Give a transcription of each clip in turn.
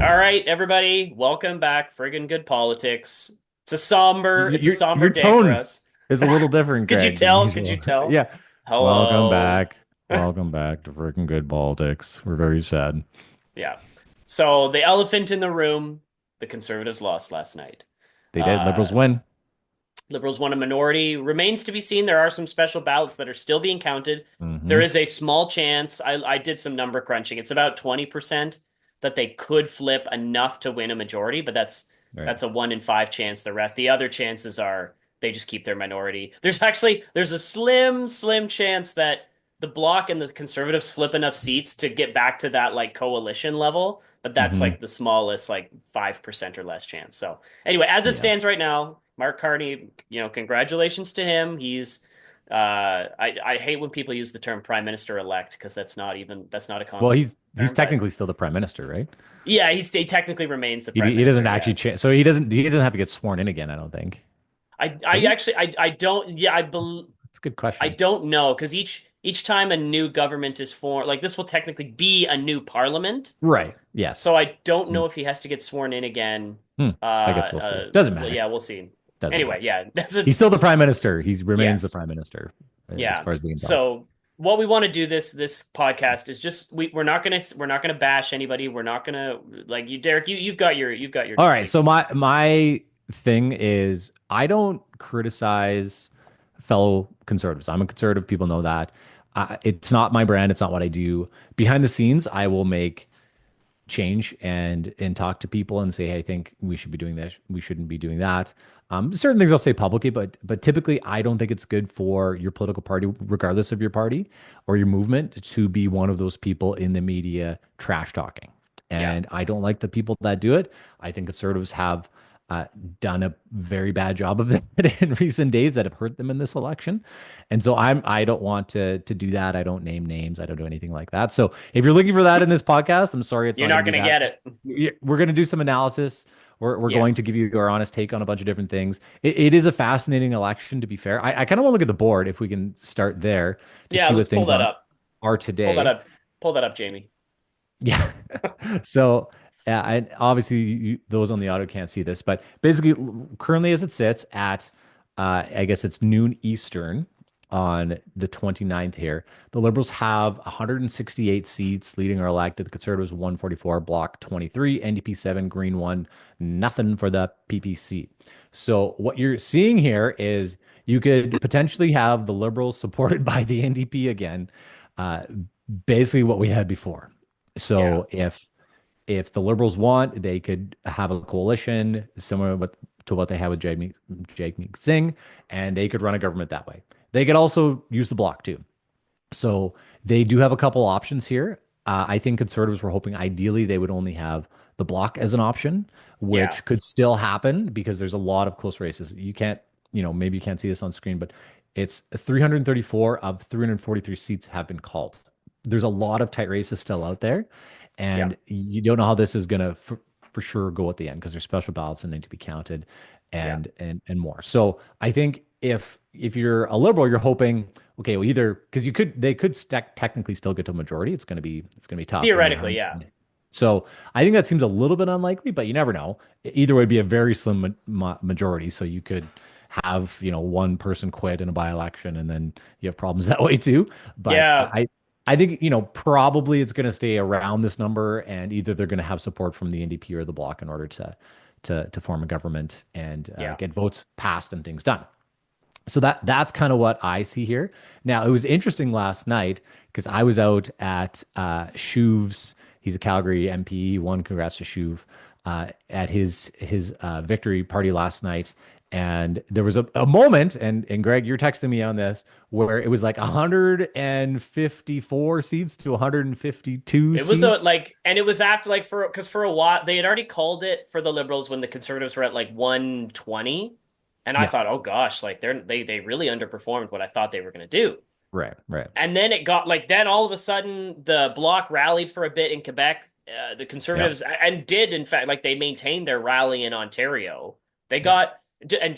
All right, everybody, welcome back. Friggen Good Politics. It's a somber Your day for tone us. is a little different, Could you Greg, than tell? Could usual. you tell? Yeah. Welcome Hello. back. Welcome back to Frickin' Good Politics. We're very sad. Yeah. So the elephant in the room, the Conservatives lost last night. They did. Uh, Liberals win. Liberals won a minority. Remains to be seen. There are some special ballots that are still being counted. There Hmm. is a small chance. I did some number crunching. It's about 20% that they could flip enough to win a majority, but Right. that's a 1 in 5 chance. The other chances are they just keep their minority. There's a slim chance that the Bloc and the Conservatives flip enough seats to get back to that like coalition level, but that's Hmm. like the smallest, like 5% or less chance. So anyway, as it Yeah. stands right now, Mark Carney, congratulations to him. I hate when people use the term prime minister elect because that's not a Well, constitutional he's term, but technically still the prime minister, right? yeah, he technically remains the prime He doesn't minister. Yeah. actually change. So he doesn't have to get sworn in again, I don't think. Does I he? actually I don't yeah That's a good I question. don't know because each time a new government is formed, like this will technically be a new parliament. Right. Yes. So I don't So, know if he has to get sworn in again. hmm, I guess we'll see. Doesn't Well, matter. yeah, we'll see. Doesn't Anyway, matter. yeah, He's still the prime minister. He remains the yes. prime minister as Yeah. far as we can tell. So what we want to do this podcast is just we're not gonna bash anybody. We're not gonna like you, Derek. You've got your All right. take. So my thing is I don't criticize fellow conservatives. I'm a conservative. People know that. It's not my brand. It's not what I do. Behind the scenes, I will make change and talk to people and say, hey, I think we should be doing this. We shouldn't be doing that. Certain things I'll say publicly, but typically I don't think it's good for your political party, regardless of your party or your movement, to be one of those people in the media trash talking. Yeah. And I don't like the people that do it. I think conservatives have uh, done a very bad job of that in recent days that have hurt them in this election. And so I don't want to do that. I don't name names. I don't do anything like that. So if you're looking for that in this podcast, I'm sorry, it's You're not going not to be gonna that. get it. We're going to do some analysis. We're going to Yes. give you our honest take on a bunch of different things. It is a fascinating election, to be fair. I kind of want to look at the board if we can start there to Yeah, see what let's pull things that up. are Pull that today. up. Pull that up, Jamie. Yeah. So, and obviously, those on the audio can't see this, but basically, currently as it sits at, I guess it's noon Eastern on the 29th here, the Liberals have 168 seats, leading or elected. The Conservatives 144, Bloc 23, NDP 7, Green 1, nothing for the PPC. So, what you're seeing here is you could potentially have the Liberals supported by the NDP again, uh, basically what we had before. Yeah. So if the Liberals want, they could have a coalition similar to what they have with Jagmeet Singh, and they could run a government that way. They could also use the block too. So they do have a couple options here. I think conservatives were hoping ideally they would only have the block as an option, Yeah. which could still happen because there's a lot of close races. You can't, maybe you can't see this on screen, but it's 334 of 343 seats have been called. There's a lot of tight races still out there, Yeah. and you don't know how this is going to for sure go at the end because there's special ballots that need to be counted Yeah. and more. So I think if you're a liberal, you're hoping, okay, well, either because they could technically still get to a majority. It's gonna be tough. They're gonna Theoretically, have yeah. so I think that seems a little bit unlikely, but you never know. Either way, it'd be a very slim majority. So you could have, one person quit in a by-election and then you have problems that way too. But Yeah. I think, probably it's going to stay around this number and either they're going to have support from the NDP or the Bloc in order to form a government and Yeah. get votes passed and things done. So that's kind of what I see here. Now, it was interesting last night because I was out at Shuv's. He's a Calgary MP. He won. Congrats to Shuv at his victory party last night. And there was a moment, and Greg, you're texting me on this, where it was like 154 seats to 152 It was a seats. like, and it was after like for a while they had already called it for the Liberals when the Conservatives were at like 120, and I Yeah, thought, oh gosh, like they really underperformed what I thought they were gonna do. right, right. And then it got like then all of a sudden the bloc rallied for a bit in Quebec. The Yeah, Conservatives and did in fact like they maintained their rally in Ontario. They yeah, got and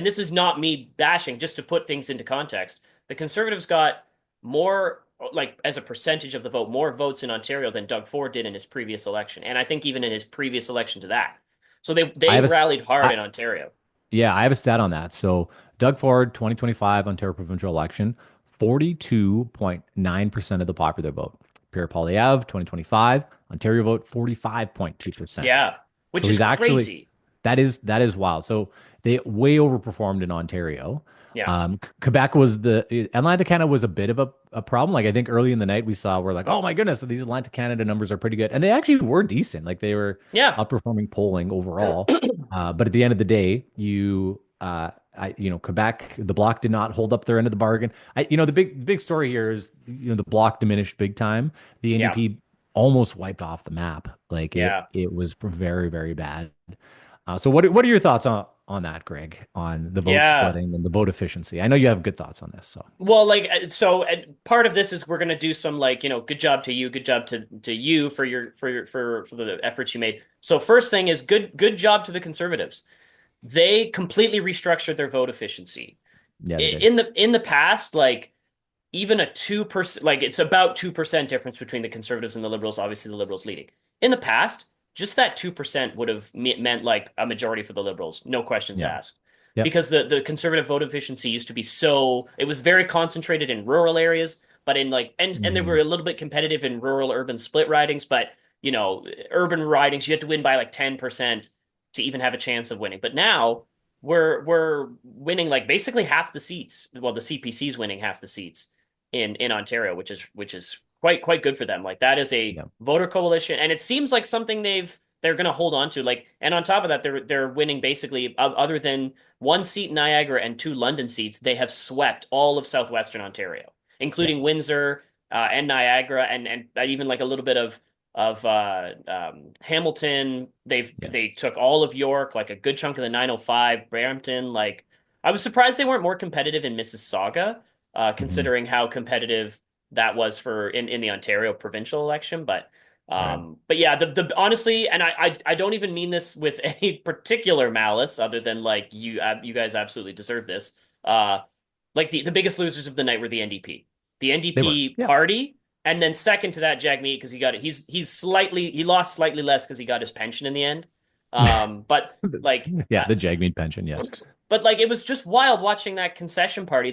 this is not me bashing, just to put things into context. The Conservatives got more like as a percentage of the vote, more votes in Ontario than Doug Ford did in his previous election, and I think even in his previous election to that. So I they have a st- rallied hard I, in Ontario. Yeah, I have a stat on that. So Doug Ford, 2025 Ontario provincial election, 42.9% of the popular vote. Pierre Poilievre, 2025 Ontario vote, 45.2%. Yeah, which So is he's actually crazy. that is wild. So they way overperformed in Ontario. Yeah, Quebec was the Atlantic Canada was a bit of a problem. Like I think early in the night we saw we're like, oh my goodness, these Atlantic Canada numbers are pretty good, and they actually were decent. Like they were yeah, outperforming polling overall. But at the end of the day, Quebec, the Bloc did not hold up their end of the bargain. The big story here is, the Bloc diminished big time. The yeah, NDP almost wiped off the map. Like it, yeah, it was very, very bad. So what are your thoughts on that, Greg, on the vote yeah. splitting and the vote efficiency? I know you have good thoughts on this. So Well, like so, part of this is we're gonna do some like good job to you, good job to you for for the efforts you made. So first thing is good job to the Conservatives. They completely restructured their vote efficiency. yeah, they did. In the past, like even a 2%, like it's about 2% difference between the Conservatives and the Liberals, obviously the Liberals leading. In the past, just that 2% would have meant like a majority for the Liberals, no questions Yeah. asked. Yep. Because the Conservative vote efficiency used to be so, it was very concentrated in rural areas, but in like, and they were Mhm. a little bit competitive in rural urban split ridings, but urban ridings, you had to win by like 10% to even have a chance of winning. But now we're winning like basically half the seats. Well, the CPC is winning half the seats in Ontario, which is quite good for them. Like that is a Yeah. voter coalition, and it seems like something they're going to hold on to. Like, and on top of that, they're winning basically. Other than one seat in Niagara and two London seats, they have swept all of southwestern Ontario, Yeah. including Windsor and Niagara, and even like a little bit of Hamilton. Yeah. They took all of York, like a good chunk of the 905, Brampton. Like I was surprised they weren't more competitive in Mississauga, Hmm. considering how competitive that was for in the Ontario provincial election. Right. But yeah, the honestly, and I don't even mean this with any particular malice, other than like you guys absolutely deserve this. Uh, like the biggest losers of the night were the NDP, the They were. NDP Yeah. party, and then second to that, Jagmeet because he got it. He lost slightly less because he got his pension in the end. But like Yeah. The Jagmeet pension. Yeah. but like it was just wild watching that concession party.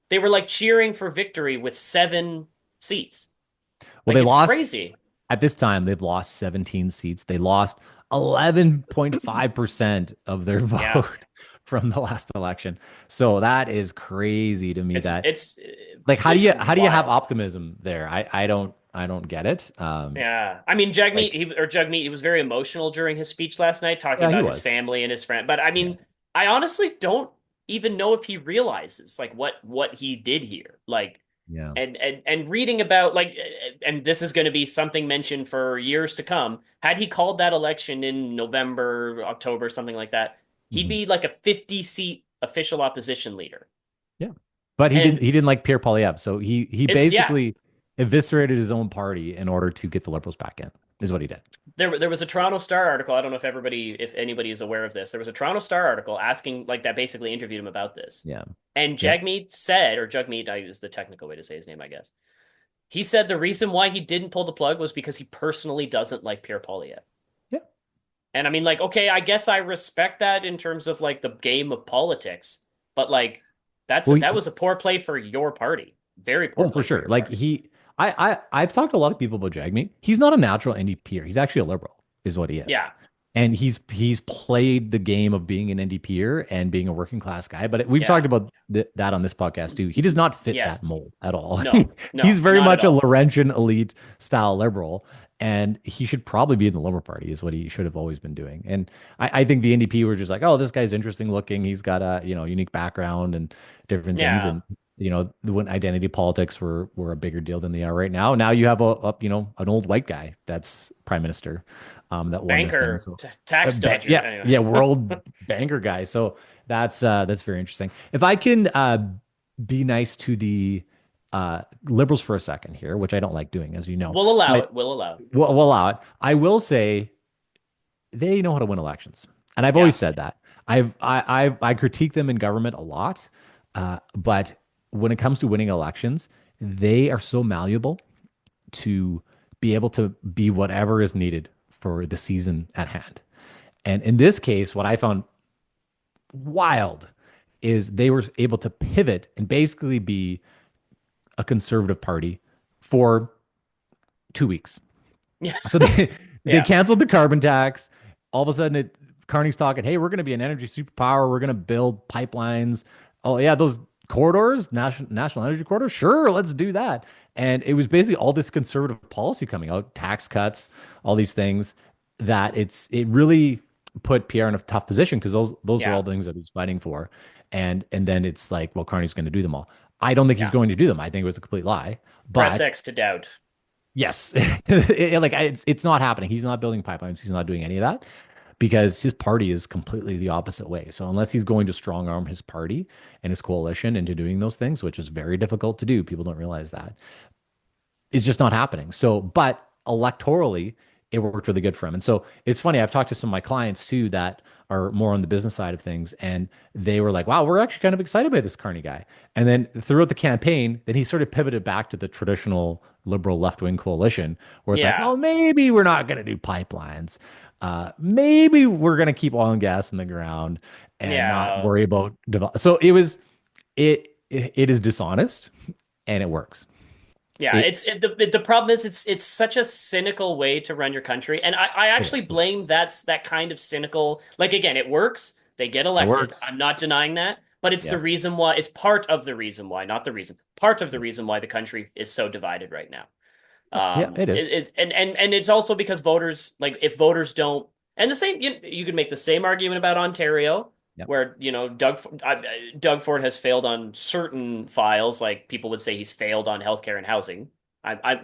They were like cheering for victory with 7 seats. Well, Like they it's lost crazy. at this time. They've lost 17 seats. They lost 11.5% of their Yeah. vote from the last election. So that is crazy to me. It's That it's like it's how do you have wild. optimism there? I don't get it. Yeah. I mean, Jagmeet Like he or Jagmeet he was very emotional during his speech last night talking yeah, he about his was. family and his friend. But I Yeah. mean, I honestly don't even know if he realizes like what he did here. Like Yeah. and reading about like and this is going to be something mentioned for years to come. Had he called that election in November, October, something like that, he'd Mhm. be like a 50-seat official opposition leader. Yeah. But he didn't And he didn't like Pierre Poilievre. So he it's yeah, basically eviscerated his own party in order to get the Liberals back in, is what he did. there was a Toronto Star article. I don't know if anybody is aware of this. There was a Toronto Star article asking like that basically interviewed him about this. Yeah. And Yep. Jagmeet said, or Jagmeet is the technical way to say his name, I guess. He said the reason why he didn't pull the plug was because he personally doesn't like Pierre Poilievre. Yeah. And I mean, like, okay, I guess I respect that in terms of like the game of politics, but like Well, that was a poor play for your party. Very poor oh, for play for sure. your Like party. I've talked to a lot of people about Jagmeet. He's not a natural NDPer. He's actually a liberal, is what he is. Yeah. And he's played the game of being an NDPer and being a working class guy. But we've talked Yeah. about that on this podcast too. He does not fit Yes. that mold at all. No. He's No, very not at much a all. Laurentian elite style liberal, and he should probably be in the Liberal Party, is what he should have always been doing. And I think the NDP were just like, oh, this guy's interesting looking. He's got a unique background and different things, Yeah. and when identity politics were a bigger deal than they are right now. Now you have an old white guy that's prime minister, that won this thing. Banker, So tax dodger. yeah, Anyway. yeah, world banker guy. So that's very interesting. If I can be nice to the liberals for a second here, which I don't like doing, as you know, We'll allow but it. We'll allow it. we'll allow it. I will say they know how to win elections, and I've Yeah. always said that. I critique them in government a lot, but when it comes to winning elections, they are so malleable to be able to be whatever is needed for the season at hand. And in this case, what I found wild is they were able to pivot and basically be a conservative party for 2 weeks. Yeah. So they Yeah. canceled the carbon tax. All of a sudden, Carney's talking, hey, we're going to be an energy superpower. We're going to build pipelines. Oh yeah, those corridors, national energy corridors. Sure, let's do that. And it was basically all this conservative policy coming out, tax cuts, all these things that it really put Pierre in a tough position because those are Yeah. all the things that he's fighting for. And then it's like, well, Carney's going to do them all. I don't think he's Yeah. going to do them. I think it was a complete lie. Press But X to doubt. yes, it's not happening. He's not building pipelines. He's not doing any of that because his party is completely the opposite way. So unless he's going to strong arm his party and his coalition into doing those things, which is very difficult to do, people don't realize that it's just not happening. So, but electorally, it worked really good for him. And so it's funny. I've talked to some of my clients too that are more on the business side of things, and they were like, "Wow, we're actually kind of excited by this Carney guy." And then throughout the campaign, then he sort of pivoted back to the traditional liberal left wing coalition, where it's like, Yeah. "Well, maybe we're not going to do pipelines. Maybe we're going to keep oil and gas in the ground and not Yeah. worry about develop." So it is dishonest, and it works. Yeah, It the problem is it's such a cynical way to run your country, and I it actually is. blame that kind of cynical. Like again, it works. They get It elected. works. I'm not denying that, but it's the Yeah. reason why. It's part of the reason why, not the reason. Part of the reason why the country is so divided right now. Yeah, it is. It is, and it's also because voters like if voters don't, and the same you could make the same argument about Ontario, Yep. where Doug Ford has failed on certain files, like people would say he's failed on healthcare and housing.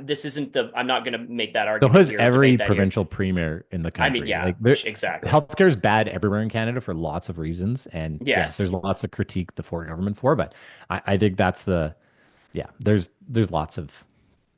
This isn't the I'm not going to make that So argument has here or every debate that here. provincial premier in the I mean, country. yeah, Like there, exactly. healthcare is bad everywhere in Canada for lots of reasons. And yes, Yes, there's lots of critique the Ford government for, but I think that's yeah, there's lots of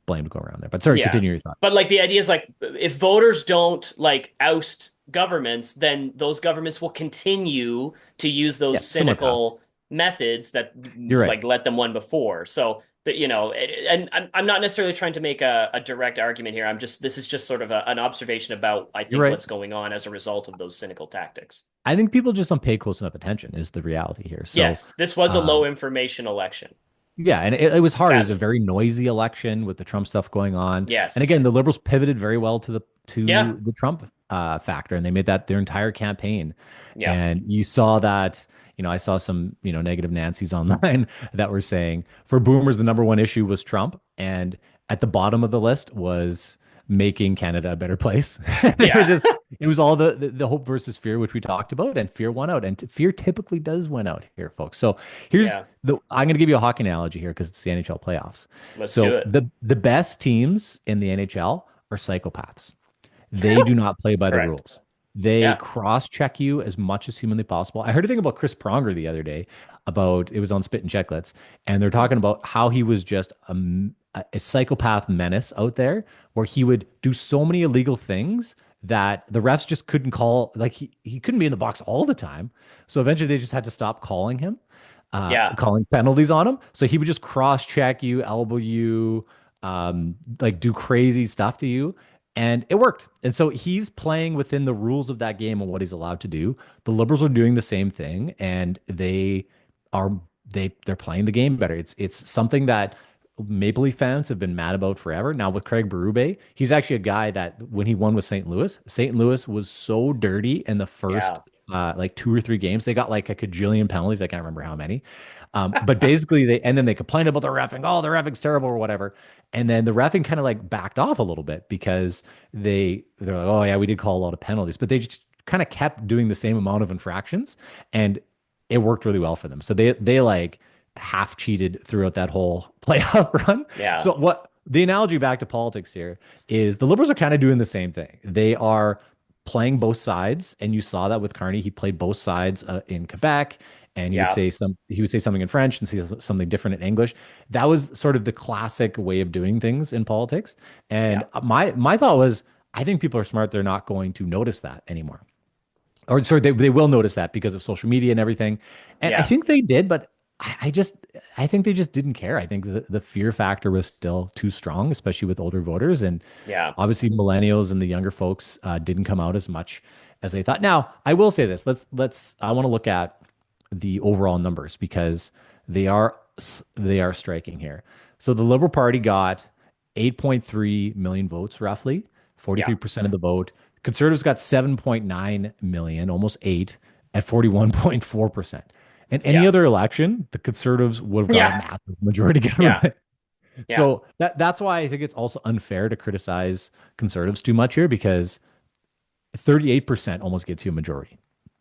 blame to go around there. But sorry, yeah, continue your thought. but like the idea is like if voters don't like oust governments, then those governments will continue to use those Yeah, similar path. cynical methods that You're right. like let them won before. So that and I'm not necessarily trying to make a direct argument here. This is just sort of an observation about I You're think right. what's going on as a result of those cynical tactics. I think people just don't pay close enough attention is the reality here. So Yes, this was a low um, information election. yeah, and it was hard. It was a Sadly, very noisy election with the Trump stuff going on. And yes, again, the liberals pivoted very well to yeah, the Trump factor, and they made that their entire campaign. yeah, And you saw that, I saw some, negative Nancy's online that were saying for boomers, the number one issue was Trump, and at the bottom of the list was making Canada a better place. yeah, It was all the hope versus fear, which we talked about, and fear won out. And fear typically does win out here, folks. So here's yeah. I'm going to give you a hockey analogy here because it's the NHL playoffs. Let's do So it. the best teams in the NHL are psychopaths. They do not play by the Correct. rules. They Yeah, cross-check you as much as humanly possible. I heard a thing about Chris Pronger the other day about it was on Spit and Checklets, and they're talking about how he was just a psychopath menace out there, where he would do so many illegal things that the refs just couldn't call. Like he couldn't be in the box all the time, so eventually they just had to stop calling him, yeah, calling penalties on him. So he would just cross-check you, elbow you, like do crazy stuff to you. And it worked. And so he's playing within the rules of that game and what he's allowed to do. The Liberals are doing the same thing, and are they're playing the game better. It's something that Maple Leaf fans have been mad about forever. Now with Craig Berube, he's actually a guy that when he won with St. Louis was so dirty in the first yeah, like 2 or 3 games. They got like a cajillion penalties. I can't remember how many. But basically then they complained about the refing. Oh, the refing's terrible or whatever. And then the refing kind of like backed off a little bit because they're like, oh yeah, we did call a lot of penalties, but they just kind of kept doing the same amount of infractions, and it worked really well for them. So they like half cheated throughout that whole playoff run. yeah, So what the analogy back to politics here is the Liberals are kind of doing the same thing. They are playing both sides, and you saw that with Carney. He played both sides in Quebec, and yeah, he would say something in French and say something different in English. That was sort of the classic way of doing things in politics. yeah, And my thought was, I think people are smart. They're not going to notice that anymore. Or sorry, they will notice that because of social media and everything. And I yeah. think they did, but I just I think they just didn't care. I think the fear factor was still too strong, especially with older voters, and Yeah, obviously millennials and the younger folks didn't come out as much as they thought. Now, I will say this: let's I want to look at the overall numbers because they are they are striking here. So the Liberal Party got 8.3 million votes, roughly yeah, 43% of the vote. Conservatives got 7.9 million, almost eight, at 41.4%. In any yeah, other election, the Conservatives would have got a yeah, massive majority yeah, government. yeah, So that's why I think it's also unfair to criticize Conservatives too much here because 38% almost gets you a majority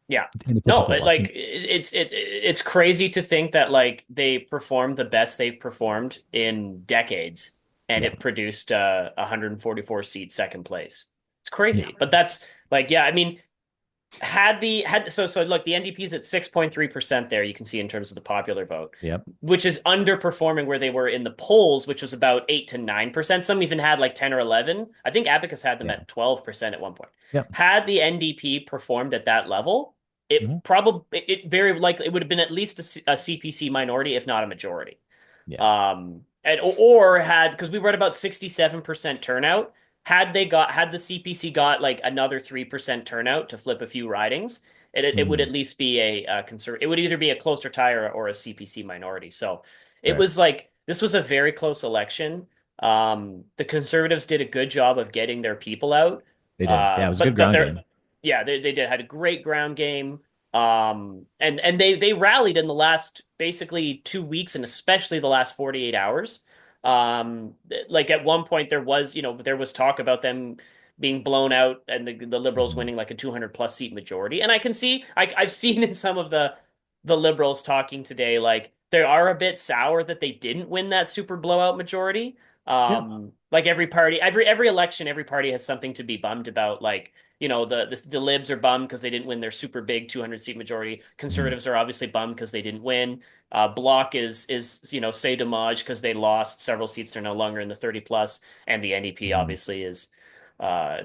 yeah. in a No, typical election. it's crazy to think that like they performed the best they've performed in decades, and Yeah. it produced 144 seat second place. It's Yeah. crazy, but that's like, yeah. I mean, had look, the NDP is at 6.3% there. You can see in terms of the popular vote, Yep. which is underperforming where they were in the polls, which was about 8 to 9%. Some even had like 10 or 11. I think Abacus had them Yeah. at 12% at one point. Yep. Had the NDP performed at that level, Mhm. it very likely it would have been at least a CPC minority, if not a majority. Yeah. And or had, because we were at about 67% turnout. Had the CPC got like another 3% turnout to flip a few ridings, it would Mhm. at least be it would either be a closer tie or a CPC minority. So it Fair. was like this was a very close election. The Conservatives did a good job of getting their people out. They did. Yeah, it was a good But ground they're game. yeah, they did had a great ground game. And they rallied in the last basically 2 weeks, and especially the last 48 hours. Like at one point there was talk about them being blown out and the Liberals Mhm. winning like a 200 plus seat majority. And I can see I've seen in some of the Liberals talking today, like they are a bit sour that they didn't win that super blowout majority. Yeah. Like every party, every election, every party has something to be bummed about. Like, the Libs are bummed because they didn't win their super big 200 seat majority. Mhm. Conservatives are obviously bummed because they didn't win. Bloc is say dommage because they lost several seats. They're no longer in the 30 plus, and the NDP Mhm. obviously is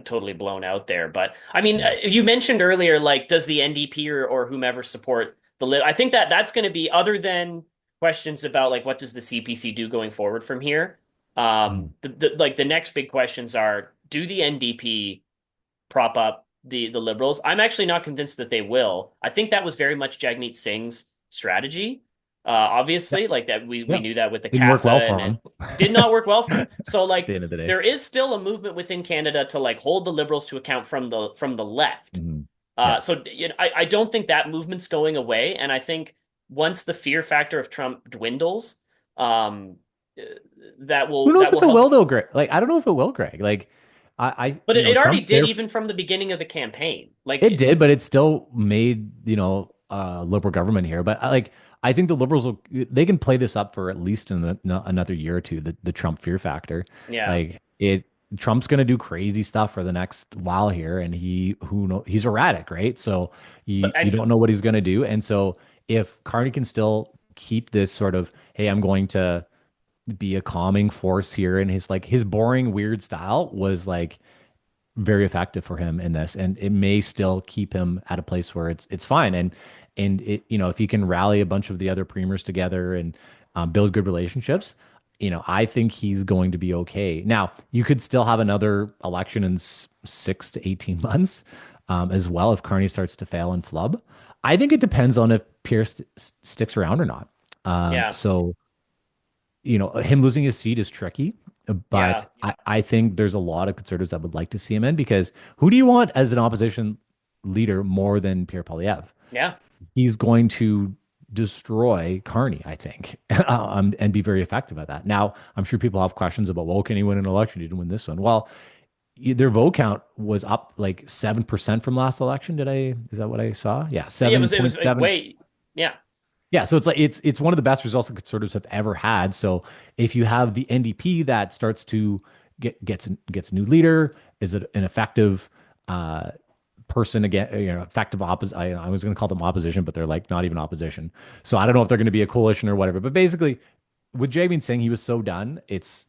totally blown out there. But I mean, Yeah. you mentioned earlier, like, does the NDP or whomever support the Lib? I think that that's going to be, other than questions about like what does the CPC do going forward from here. Mhm. Like the next big questions are: do the NDP prop up the Liberals? I'm actually not convinced that they will. I think that was very much Jagmeet Singh's strategy. Yeah. Obviously, like that we Yeah. knew that with the Didn't work CASA, well and for it him did not work well for him. at So like the end of the day. there is still a movement within Canada to like hold the Liberals to account from the left. Mhm. Yeah. So I don't think that movement's going away, and I think once the fear factor of Trump dwindles, um, uh, that Who will knows that if will it will help. though, Greg? Like, I don't know if it will, Greg. Like, But it already Trump's did there. even from the beginning of the campaign. It Like, did, but it still made, liberal government here. But I think the liberals they can play this up for at least another year or two, the Trump fear factor. yeah. Like Trump's going to do crazy stuff for the next while here. And who know, he's erratic, right? So But you I don't know what he's going to do. And so if Carney can still keep this sort of, hey, I'm going to be a calming force here. And his boring, weird style was like, very effective for him in this, and it may still keep him at a place where it's fine. And if he can rally a bunch of the other premiers together and build good relationships, I think he's going to be okay. Now, you could still have another election in 6 to 18 months as well if Carney starts to fail and flub. I think it depends on if Pierce sticks around or not. yeah. So him losing his seat is tricky, but Yeah. I think there's a lot of conservatives that would like to see him in because who do you want as an opposition leader more than Pierre Poilievre? Yeah. He's going to destroy Carney, I think, and be very effective at that. Now, I'm sure people have questions about, well, can he win an election? He didn't win this one. Well, their vote count was up like 7% from last election. Is that what I saw? Yeah, Yeah, it was 7.7. way yeah. Yeah, so it's like it's one of the best results the conservatives have ever had. So if you have the NDP that starts to gets a new leader, is it an effective uh, person again? Effective opposition. I was going to call them opposition, but they're like not even opposition. So I don't know if they're going to be a coalition or whatever. But basically, with Jamie Singh, he was so done. It's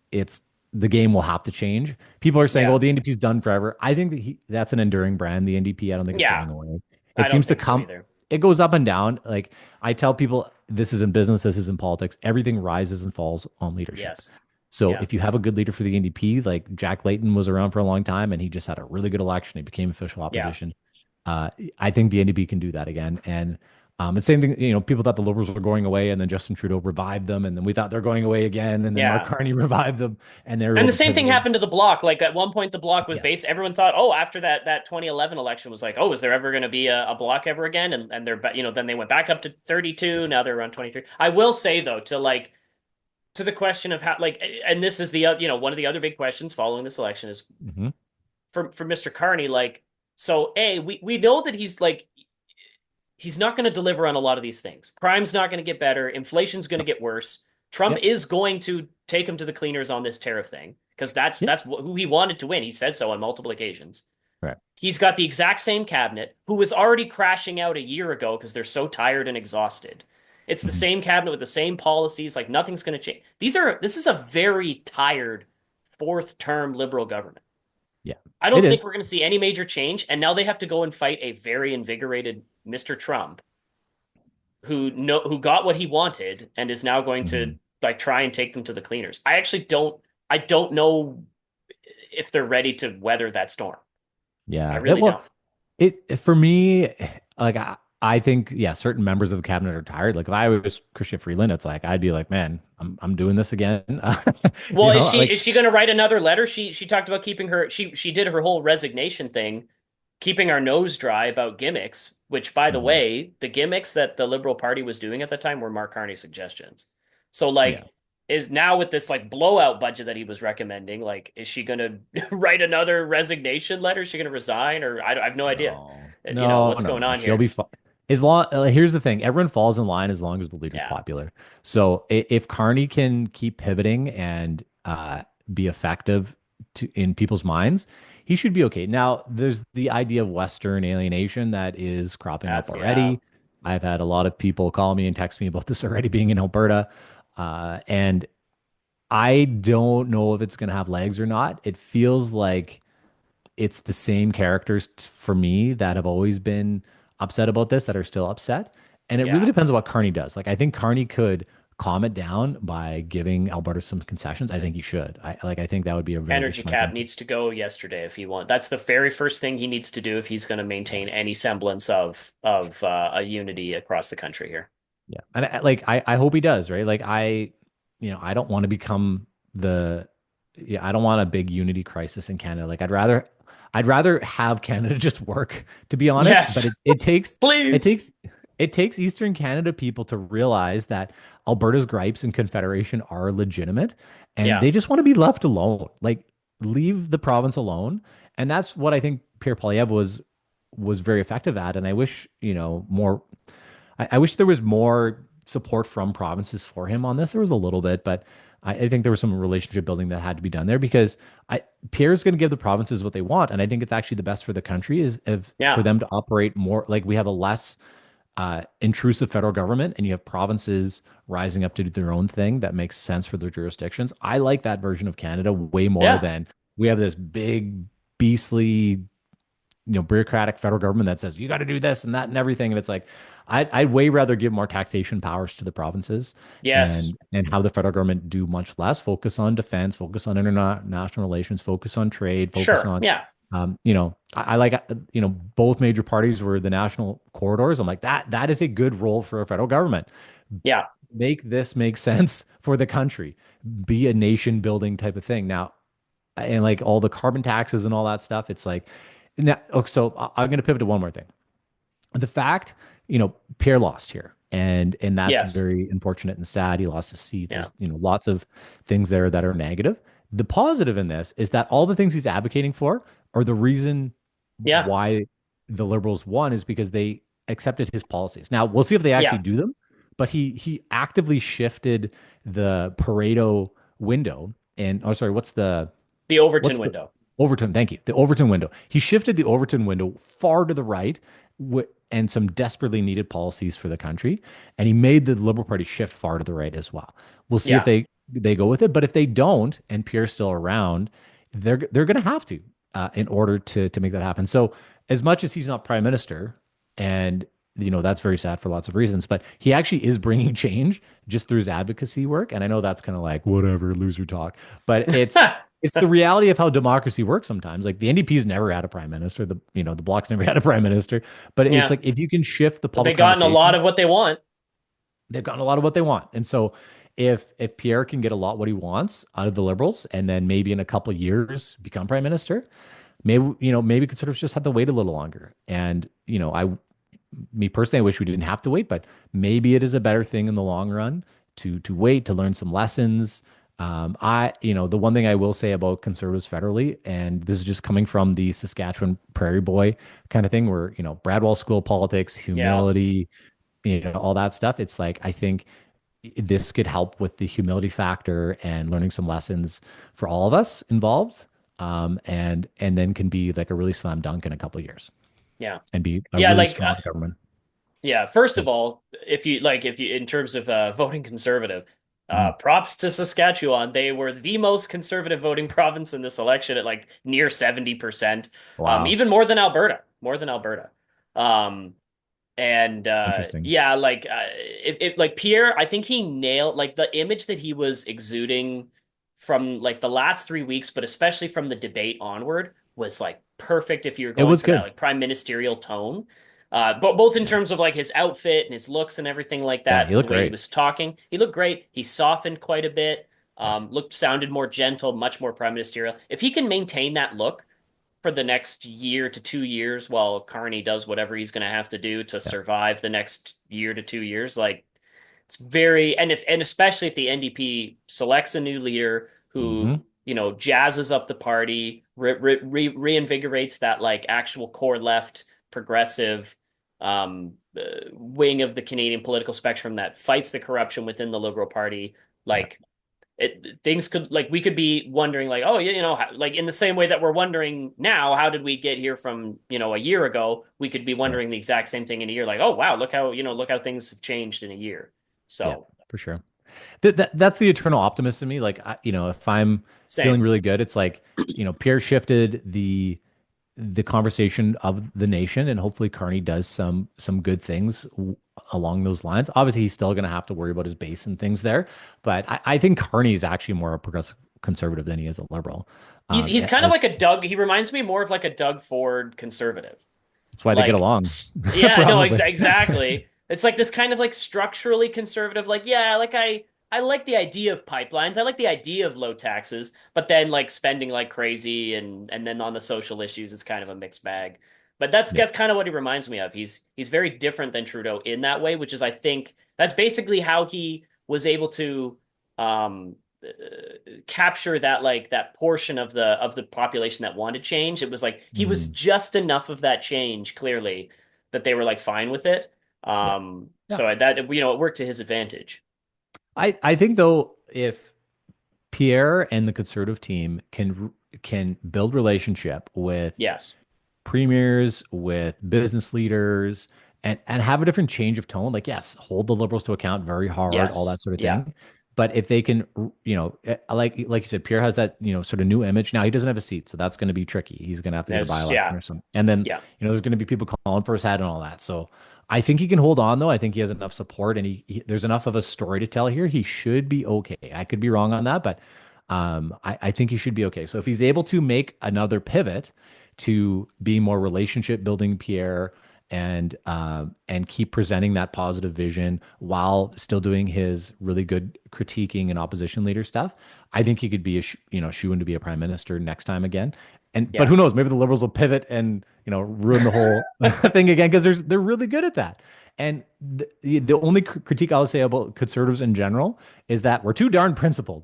the game will have to change. People are saying, "Oh, Yeah. the NDP's done forever." I think that's an enduring brand. The NDP, I don't think it's Yeah. going away. I It don't seems to think so come either. it goes up and down. Like I tell people, this is in business, this is in politics. Everything rises and falls on leadership. Yes. So Yeah. if you have a good leader for the NDP, like Jack Layton was around for a long time and he just had a really good election. He became official Yeah. opposition. I think the NDP can do that again. And it's same thing, people thought the Liberals were going away and then Justin Trudeau revived them. And then we thought they're going away again. And then Mark Yeah. Carney revived them and they were And able the to same thing pivot. happened to the bloc. Like at one point, the bloc was Yes. based. Everyone thought, oh, after that 2011 election was like, oh, is there ever going to be a bloc ever again? And they're then they went back up to 32. Now they're around 23. I will say though, to the question of how and this is the one of the other big questions following this election is Hmm. for Mr. Carney. Like, so we know that he's not going to deliver on a lot of these things. Crime's not going to get better. Inflation's going to get worse. Trump Yep. is going to take him to the cleaners on this tariff thing because that's Yep. who he wanted to win. He said so on multiple occasions. Right. He's got the exact same cabinet who was already crashing out a year ago because they're so tired and exhausted. It's the Hmm. same cabinet with the same policies. Like nothing's going to change. This is a very tired fourth term liberal government. Yeah. I It don't think is. we're going to see any major change. And now they have to go and fight a very invigorated Mr. Trump who got what he wanted and is now going to Mhm. like try and take them to the cleaners. I don't know if they're ready to weather that storm. I Yeah. really Well, don't. for me, like I think, yeah, certain members of the cabinet are tired. Like if I was Christian Freeland, it's like I'd be like, man, I'm doing this again. Well, Like is she going to write another letter? She talked about keeping her she did her whole resignation thing, keeping our nose dry about gimmicks, which by the Mhm. way, the gimmicks that the Liberal Party was doing at the time were Mark Carney's suggestions. So Yeah. is now with this like blowout budget that he was recommending, like is she going to write another resignation letter? Is she going to resign or I have no idea. No, What's no, going no. on She'll be here? fine. As long, here's the thing: everyone falls in line as long as the leader's Yeah. popular. So if Carney can keep pivoting and be effective in people's minds, he should be okay. Now, there's the idea of Western alienation that is cropping up Yeah. already. I've had a lot of people call me and text me about this already being in Alberta, and I don't know if it's going to have legs or not. It feels like it's the same characters for me that have always been upset about this that are still upset. And it really Yeah. depends on what Carney does. Like I think Carney could calm it down by giving Alberta some concessions. I think he should. I think that would be a very, very Energy smart cap thing. needs to go yesterday if he wants. That's the very first thing he needs to do if he's going to Yeah. maintain any semblance of a unity across the country here. Yeah. And I hope he does, right? Like I don't want to become the yeah, I don't want a big unity crisis in Canada. Like I'd rather have Canada just work, to be honest. But Yes, it please. takes it takes Eastern Canada people to realize that Alberta's gripes and Confederation are legitimate and Yeah. they just want to be left alone. Like leave the province alone. And that's what I think Pierre Poilievre was very effective at. And I wish, more I wish there was more support from provinces for him on this. There was a little bit, but I think there was some relationship building that had to be done there because Pierre's going to give the provinces what they want, and I think it's actually the best for the country is for Yeah. them to operate more like we have a less intrusive federal government, and you have provinces rising up to do their own thing that makes sense for their jurisdictions. I like that version of Canada way more Yeah. than we have this big beastly bureaucratic federal government that says you got to do this and that and everything. And it's like, I'd way rather give more taxation powers to the provinces Yes. and have the federal government do much less, focus on defense, focus on international relations, focus on trade, focus Sure. on, Yeah. I like, both major parties were the national corridors. I'm like, that is a good role for a federal government. Yeah. Make this make sense for the country, be a nation building type of thing. Now, and like all the carbon taxes and all that stuff, it's like, now, okay, so I'm going to pivot to one more thing. The fact, Pierre lost here, and that's Yes. very unfortunate and sad. He lost his seat. Yeah. There's lots of things there that are negative. The positive in this is that all the things he's advocating for are the reason Yeah. why the Liberals won is because they accepted his policies. Now we'll see if they actually Yeah. do them, but he actively shifted the Pareto window. And oh, sorry, The Overton what's the window. Overton? Thank you. The Overton window. He shifted the Overton window far to the right and some desperately needed policies for the country. And he made the Liberal Party shift far to the right as well. We'll see if Yeah. they go with it. But if they don't, and Pierre's still around, they're going to have to, in order to make that happen. So as much as he's not prime minister, and that's very sad for lots of reasons, but he actually is bringing change just through his advocacy work. And I know that's kind of like whatever loser talk, but it's the reality of how democracy works sometimes. Like the NDP's never had a prime minister, the Bloc's never had a prime minister, but it's Yeah, like if you can shift the but they public gotten a lot conversation, of what they want. they've gotten a lot of what they want. And so if Pierre can get a lot what he wants out of the Liberals and then maybe in a couple of years become prime minister, maybe conservatives just have to wait a little longer. And me personally, I wish we didn't have to wait, but maybe it is a better thing in the long run to wait to learn some lessons. The one thing I will say about conservatives federally, and this is just coming from the Saskatchewan Prairie Boy kind of thing, where Bradwell School of Politics, Yeah, humility, all that stuff. It's like I think this could help with the humility factor and learning some lessons for all of us involved, and then can be like a really slam dunk in a couple of years yeah, and be a yeah. really Like, strong government. yeah. First of all, if you in terms of voting conservative, Mhm. props to Saskatchewan. They were the most conservative voting province in this election at like near 70%, Wow. even more than Alberta, more than Alberta. Um, And Interesting. yeah, like if like Pierre, I think he nailed like the image that he was exuding from like the last 3 weeks, but especially from the debate onward, was like perfect if you're It going was for that good. like prime ministerial tone. But both in Yeah. terms of like his outfit and his looks and everything like Yeah, that, he to the looked way he great. was talking, he looked great. He softened quite a bit. Yeah. Sounded more gentle, much more prime ministerial. If he can maintain that look for the next year to 2 years while Carney does whatever he's going to have to do to Yeah. survive the next year to 2 years. Like it's very and especially if the NDP selects a new leader who Hmm. jazzes up the party, reinvigorates that like actual core left progressive wing of the Canadian political spectrum that fights the corruption within the Liberal Party. Yeah. Like things could like we could be wondering like oh yeah like in the same way that we're wondering now how did we get here from a year ago, we could be Right. wondering the exact same thing in a year like oh wow look how things have changed in a year. Yeah, So for sure. That's the eternal optimist in me. Like, if I'm feeling same. really good, it's like, Pierre shifted the conversation of the nation, and hopefully Carney does some good things along those lines. Obviously, he's still going to have to worry about his base and things there, but I think Carney is actually more a progressive conservative than he is a liberal. He's kind of As like a Doug. He reminds me more of like a Doug Ford conservative. That's why they get Like, along, yeah, no, probably. exactly. It's like this kind of like structurally conservative, like, yeah, like I like the idea of pipelines. I like the idea of low taxes, but then like spending like crazy and then on the social issues is kind of a mixed bag. But that's Yeah. that's kind of what he reminds me of. He's very different than Trudeau in that way, which is I think that's basically how he was able to um capture that like that portion of the population that wanted change. It was like he was Mm, just enough of that change, clearly, that they were like fine with it. yeah. Yeah. So that it worked to his advantage. I think though, if Pierre and the conservative team can build relationship with Yes. premiers, with business leaders, and have a different change of tone. Like, yes, hold the liberals to account very hard, all Yes. that sort of Yeah. thing. But if they can, like you said, Pierre has that, sort of new image. Now he doesn't have a seat, so that's going to be tricky. He's going to have to get a by-election Yeah. or something. And then, Yeah. there's going to be people calling for his head and all that. So I think he can hold on though. I think he has enough support and there's enough of a story to tell here. He should be okay. I could be wrong on that, but I think he should be okay. So if he's able to make another pivot to be more relationship building, Pierre, and keep presenting that positive vision while still doing his really good critiquing and opposition leader stuff, I think he could be shoe in to be a prime minister next time again. But Yeah. who knows? Maybe the liberals will pivot and ruin the whole thing again because they're really good at that. And the only critique I'll say about conservatives in general is that we're too darn principled.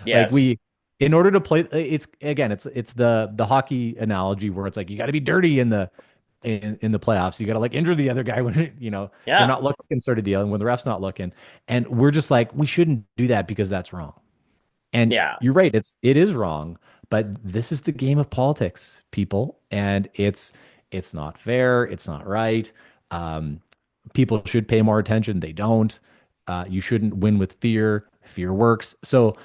Like Yes. in order to play, it's the hockey analogy where it's like you got to be dirty in the playoffs. You got to like injure the other guy when they're Yeah. not looking, sort of deal, and when the ref's not looking. And we're just like we shouldn't do that because that's wrong. And Yeah. you're right, it is wrong, but this is the game of politics, people, and it's not fair, it's not right. Um, People should pay more attention. They don't. You shouldn't win with fear. Fear works. So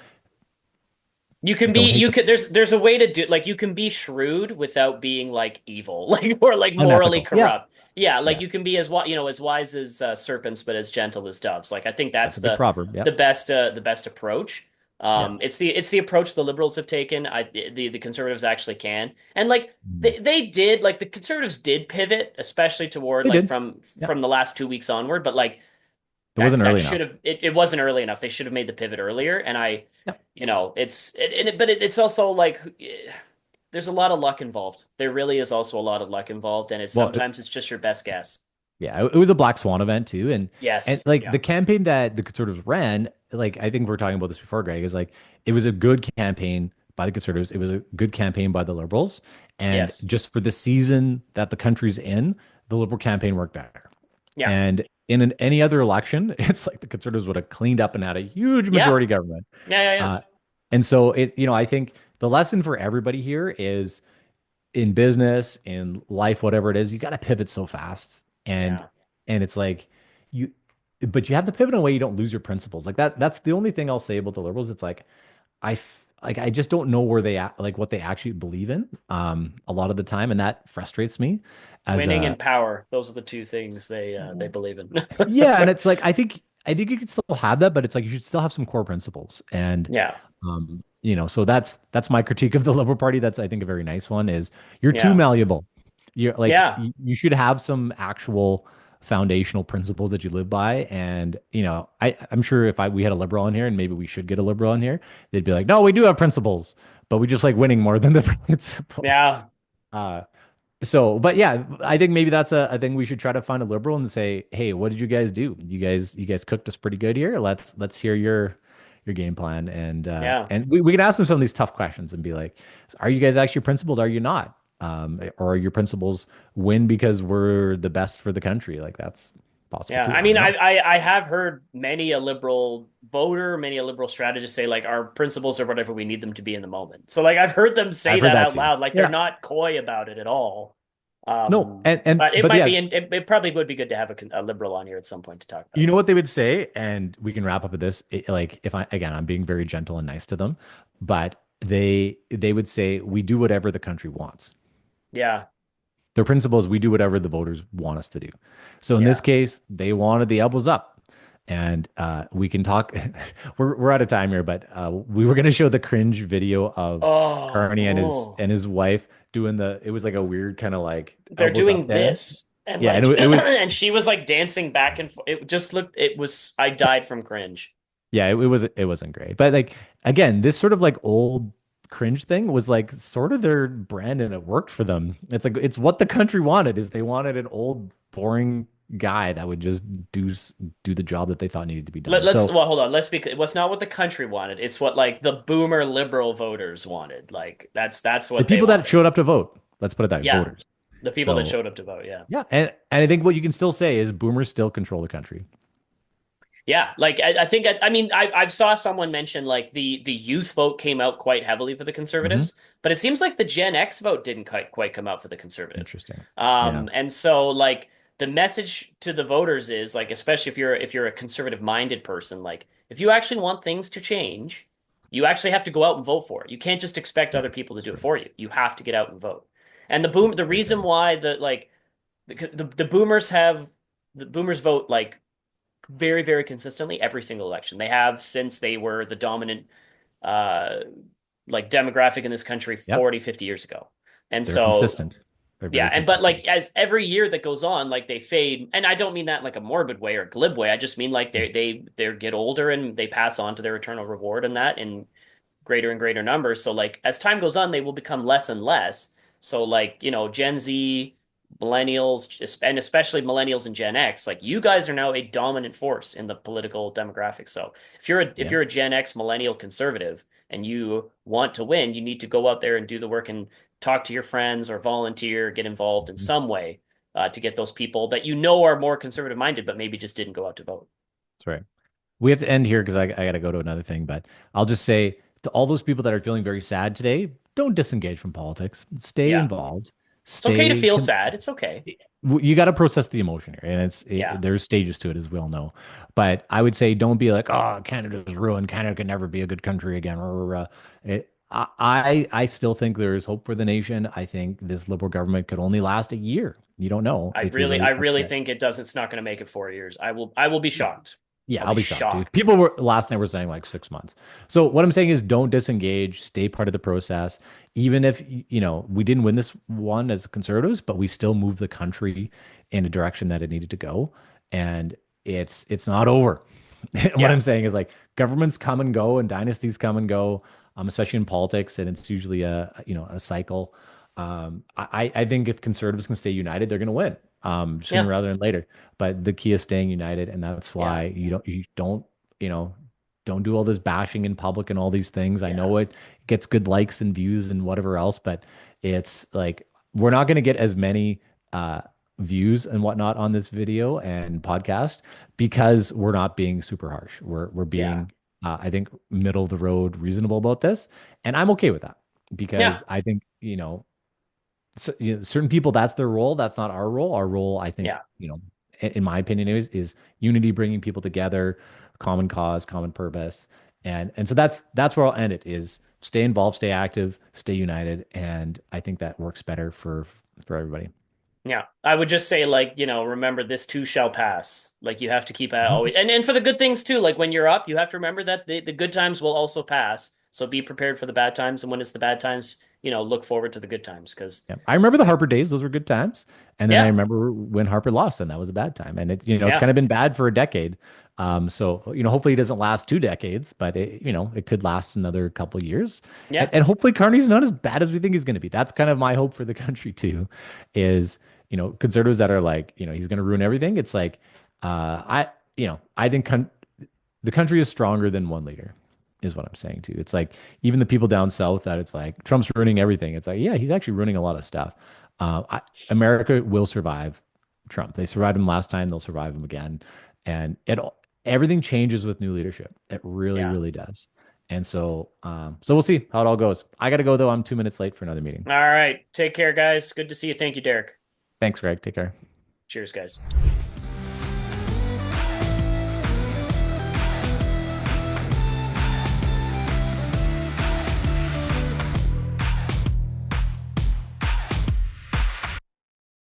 You can be Don't hate you the could there's a way to do like you can be shrewd without being like evil like or like morally unethical. Yeah. corrupt. Yeah, like Yeah. you can be as wise as serpents but as gentle as doves. Like I think That's that's a good proverb. Yeah. the best approach. Yeah. It's the approach the liberals have taken. The conservatives actually can. And like Mhm. they did like the conservatives did pivot especially toward They like did. from Yeah. the last 2 weeks onward, but like It wasn't that early should enough. have it wasn't early enough. They should have made the pivot earlier. And Yeah. it's also like there's a lot of luck involved. There really is also a lot of luck involved, and Well, sometimes it's just your best guess. yeah, it was a black swan event too, and Yes, like yeah, the campaign that the conservatives ran, like I think we were talking about this before, Greg, is like it was a good campaign by the conservatives. It was a good campaign by the liberals, and yes, just for the season that the country's in, the liberal campaign worked better. yeah, And any other election, it's like the conservatives would have cleaned up and had a huge yeah, majority government. yeah, yeah, yeah, Uh, and so I think the lesson for everybody here is in business, in life, whatever it is, you got to pivot so fast. yeah. And it's like you, but you have to pivot in a way you don't lose your principles. Like that's the only thing I'll say about the liberals. It's like like I just don't know where like what they actually believe in a lot of the time, and that frustrates me as Winning a and power; those are the two things they believe in. yeah, and it's like I think you could still have that, but it's like you should still have some core principles. And Yeah, so that's my critique of the Liberal Party. That's I think a very nice one is you're too yeah, malleable. You're like yeah, you should have some actual foundational principles that you live by. And I'm sure if we had a liberal in here, and maybe we should get a liberal in here, they'd be like, no, we do have principles, but we just like winning more than the principles. yeah, Uh, but yeah, I think maybe that's a thing we should try to find a liberal and say, hey, what did you guys do? You guys cooked us pretty good here. Let's hear your game plan, yeah. and we can ask them some of these tough questions and be like, are you guys actually principled? Are you not? Or are your principles win because we're the best for the country? Like that's possible Yeah, too. I I don't mean, know. I have heard many a liberal voter, many a liberal strategist say like our principles are whatever we need them to be in the moment. So like I've heard them say I've heard that that out too. loud, like they're Yeah. not coy about it at all. No, and But it but might yeah, be, it probably would be good to have a liberal on here at some point to talk about you it. know what they would say, and we can wrap up with this. Like if I again, I'm being very gentle and nice to them, but they would say we do whatever the country wants. Yeah, Their principle is we do whatever the voters want us to do. So in this yeah. case, they wanted the elbows up, and we can talk. We're out of time here, but we were going to show the cringe video of Oh, Carney and his oh. and his wife doing the. It was like a weird kind of like They're elbows up doing dance. this and Yeah, and like it was and she was like dancing back and forth. It just looked it was I died from cringe. yeah, it wasn't great. But like again, this sort of like old cringe thing was like sort of their brand and it worked for them. It's like it's what the country wanted is they wanted an old boring guy that would just do the job that they thought needed to be done. Let's So well hold on. Let's be clear. What's not what the country wanted. It's what like the boomer liberal voters wanted. Like that's the what they people that wanted. showed up to vote, let's put it that way, Yeah, voters. the people that So showed up to vote. Yeah. yeah, and I think what you can still say is boomers still control the country. Yeah, like I think I mean I saw someone mention like the youth vote came out quite heavily for the Hmm. conservatives, but it seems like the Gen X vote didn't quite come out for the conservatives. Interesting. Yeah. And so like the message to the voters is like especially if you're a conservative minded person, like if you actually want things to change, you actually have to go out and vote for it. You can't just expect Yeah. other people to do That's it right. for you. You have to get out and vote. And That's the very reason fair. why the boomers have the boomers vote like very, very consistently every single election. They have since they were the dominant uh like demographic in this country Yep. 40, 50 years ago. And They're so consistent. They're yeah, very and but consistent. like as every year that goes on, like they fade, and I don't mean that in like a morbid way or a glib way. I just mean like they get older and they pass on to their eternal reward and that in greater and greater numbers. So like as time goes on, they will become less and less. So like, Gen Z, millennials, and especially millennials and Gen X, like you guys are now a dominant force in the political demographic. So if Yeah. you're a Gen X millennial conservative and you want to win, you need to go out there and do the work and talk to your friends or volunteer, get involved in Mhm. some way to get those people that you know are more conservative minded, but maybe just didn't go out to vote. That's right. We have to end here because I got to go to another thing, but I'll just say to all those people that are feeling very sad today, don't disengage from politics. Stay Yeah. involved. It's okay to Stay feel con sad. It's okay. You got to process the emotion here, and Yeah. there's stages to it as we all know. But I would say don't be like, oh, Canada's ruined. Canada can never be a good country again. I still think there is hope for the nation. I think this liberal government could only last a year. You don't know if you're I really really upset. think it doesn't. It's not going to make it 4 years. I will be shocked. Yeah, I'll I'll be be shocked, dude. shocked. People were last night were saying like 6 months. So what I'm saying is don't disengage, stay part of the process. Even if, we didn't win this one as conservatives, but we still moved the country in a direction that it needed to go. And it's not over. What Yeah, I'm saying is like governments come and go and dynasties come and go, especially in politics, and it's usually a cycle. I think if conservatives can stay united, they're going to win sooner yeah, rather than later. But the key is staying united, and that's yeah, why you know don't do all this bashing in public and all these things. I yeah, know it gets good likes and views and whatever else, but it's like we're not going to get as many views and whatnot on this video and podcast because we're not being super harsh. We're yeah, being I think middle of the road, reasonable about this, and I'm okay with that yeah, because I think certain people, that's their role. That's not our role. Our role, I think, yeah, in my opinion, is unity, bringing people together, common cause, common purpose, and so that's where I'll end it. Is stay involved, stay active, stay united, and I think that works better for everybody. yeah. I would just say, like, remember this too shall pass. Like, you have to keep Mhm. always, and for the good things too. Like when you're up, you have to remember that the good times will also pass. So be prepared for the bad times, and when it's the bad times, look forward to the good times. Because Yeah. I remember the Harper days; those were good times. And then I yeah, remember when Harper lost, and that was a bad time. And it's yeah, kind of been bad for a decade. So hopefully it doesn't last 2 decades, but it could last another couple years. And, yeah, and hopefully Carney's not as bad as we think he's going to be. That's kind of my hope for the country too, is conservatives that are like he's going to ruin everything. It's like I think the country is stronger than one leader, is what I'm saying too. It's like even the people down south that it's like Trump's ruining everything. It's like, yeah, he's actually ruining a lot of stuff. America will survive Trump. They survived him last time. They'll survive him again. And everything changes with new leadership. It really, yeah. really does. And so we'll see how it all goes. I got to go though. I'm 2 minutes late for another meeting. All right. Take care, guys. Good to see you. Thank you, Derek. Thanks, Greg. Take care. Cheers, guys.